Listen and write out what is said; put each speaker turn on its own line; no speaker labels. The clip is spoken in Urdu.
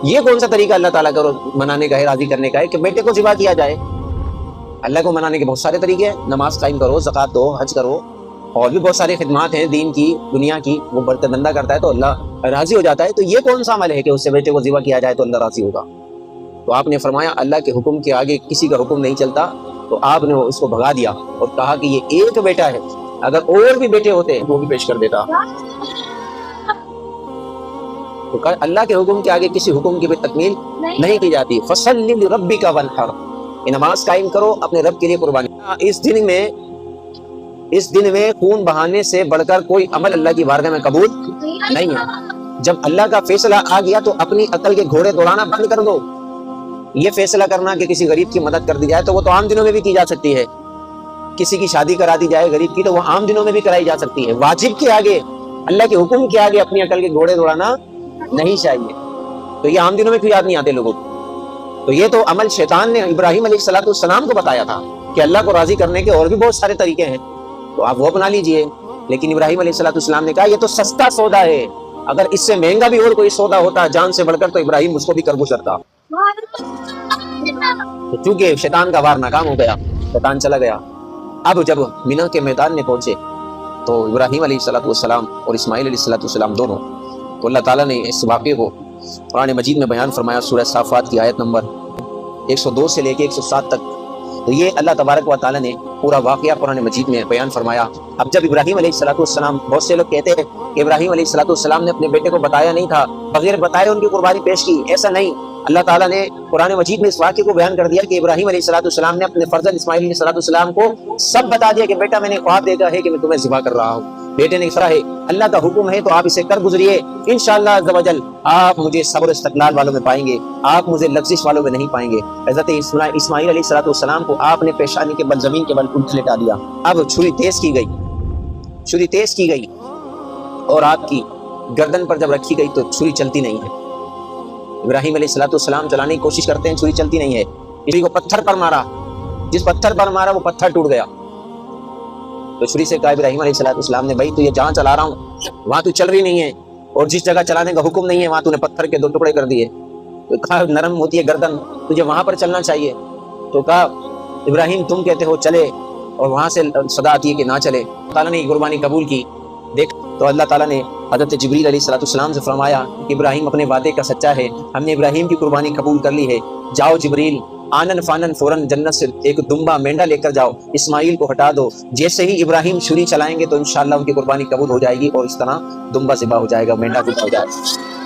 یہ کون سا طریقہ اللہ تعالیٰ کو منانے کا ہے، راضی کرنے کا ہے کہ بیٹے کو ذبح کیا جائے؟ اللہ کو منانے کے بہت سارے طریقے ہیں، نماز قائم کرو، زکوٰۃ دو، حج کرو، اور بھی بہت سارے خدمات ہیں دین کی، دنیا کی، وہ برتن بندہ کرتا ہے تو اللہ راضی ہو جاتا ہے۔ تو یہ کون سا عمل ہے کہ اس سے بیٹے کو ذبح کیا جائے تو اللہ راضی ہوگا؟ تو آپ نے فرمایا اللہ کے حکم کے آگے کسی کا حکم نہیں چلتا، تو آپ نے اس کو بھگا دیا اور کہا کہ یہ ایک بیٹا ہے، اگر اور بھی بیٹے ہوتے وہ بھی پیش کر دیتا۔ تو کہا اللہ کے حکم کے آگے کسی حکم کی بھی تکمیل نہیں کی جاتی۔ فَصَلِّ لِرَبِّكَ وَانْحَرْ، یہ نماز قائم کرو، اپنے رب کے لیے قربانی۔ اس دن میں خون بہانے سے بڑھ کر کوئی عمل اللہ کی بارگاہ میں قبول نہیں ہے۔ جب اللہ کا فیصلہ آ گیا تو اپنی عقل کے گھوڑے دوڑانا بند کر دو۔ یہ فیصلہ کرنا کہ کسی غریب کی مدد کر دی جائے تو وہ تو عام دنوں میں بھی کی جا سکتی ہے، کسی کی شادی کرا دی جائے غریب کی تو وہ عام دنوں میں بھی کرائی جا سکتی ہے۔ واجب کے آگے، اللہ کے حکم کے آگے اپنی عقل کے گھوڑے دوڑانا نہیں چاہیے۔ تو یہ عام دنوں میں کیوں یاد نہیں آتے لوگوں کو؟ تو یہ تو عمل شیطان نے ابراہیم علیہ السلام کو بتایا تھا کہ اللہ کو راضی کرنے کے اور بھی بہت سارے طریقے ہیں، تو آپ وہ اپنا لیجئے۔ لیکن ابراہیم علیہ السلام نے کہا یہ تو سستا سودا ہے، اگر اس سے مہنگا بھی اور کوئی سودا ہوتا جان سے بڑھ کر تو ابراہیم اس کو بھی کربو کرتا۔ تو چونکہ شیطان کا وار ناکام ہو گیا، شیطان چلا گیا۔ اب جب مینا کے میدان میں پہنچے تو ابراہیم علیہ السلام اور اسماعیل علیہ السلام دونوں، تو اللہ تعالیٰ نے اس واقعے کو قرآن مجید میں بیان فرمایا، سورہ صافات کی آیت نمبر 102 سے لے کے 107 تک۔ تو یہ اللہ تبارک و تعالیٰ نے پورا واقعہ قرآن مجید میں بیان فرمایا۔ اب جب ابراہیم علیہ السلام، بہت سے لوگ کہتے ہیں کہ ابراہیم علیہ السلام نے اپنے بیٹے کو بتایا نہیں تھا، بغیر بتائے ان کی قربانی پیش کی، ایسا نہیں۔ اللہ تعالیٰ نے قرآن مجید میں اس واقعے کو بیان کر دیا کہ ابراہیم علیہ السلام نے اپنے فرزند اسماعیل علیہ السلام کو سب بتا دیا کہ بیٹا میں نے خواب دیکھا ہے کہ میں تمہیں ذبح کر رہا ہوں۔ بیٹے نے کہا ہے اللہ کا حکم ہے تو آپ اسے کر گزریے، انشاءاللہ عز و جل آپ مجھے صبر و استقلال والوں میں پائیں گے، آپ مجھے لغزش والوں میں نہیں پائیں گے۔ حضرت اسماعیل علیہ السلام کو آپ نے پیشانی کے بل زمین کے بل الٹ لٹا دیا۔ اب چھری تیز کی گئی اور آپ کی گردن پر جب رکھی گئی تو چھری چلتی نہیں ہے۔ ابراہیم علیہ السلام چلانے کی کوشش کرتے ہیں، چھری چلتی نہیں ہے۔ چھری کو پتھر پر مارا، جس پتھر پر مارا وہ پتھر ٹوٹ گیا۔ تو چھری سے کہا ابراہیم علیہ السلام نے بھائی تو یہ جہاں چلا رہا ہوں وہاں تو چل رہی نہیں ہے، اور جس جگہ چلانے کا حکم نہیں ہے وہاں تو نے پتھر کے 2 ٹکڑے کر دیے۔ تو کہا نرم ہوتی ہے گردن، تجھے وہاں پر چلنا چاہیے۔ تو کہا ابراہیم تم کہتے ہو چلے اور وہاں سے صدا آتی ہے کہ نہ چلے۔ تعالیٰ نے قربانی قبول کی۔ دیکھ تو اللہ تعالیٰ نے حضرت جبریل علیہ السلام سے فرمایا کہ ابراہیم اپنے وعدے کا سچا ہے، ہم نے ابراہیم کی قربانی قبول کر لی ہے، جاؤ جبریل آنن فانن فوراً جنت سے ایک دمبا مینڈا لے کر جاؤ، اسماعیل کو ہٹا دو۔ جیسے ہی ابراہیم چھری چلائیں گے تو انشاءاللہ ان کی قربانی قبول ہو جائے گی اور اس طرح دمبا ذبح ہو جائے گا، مینڈا ذبح ہو جائے گا۔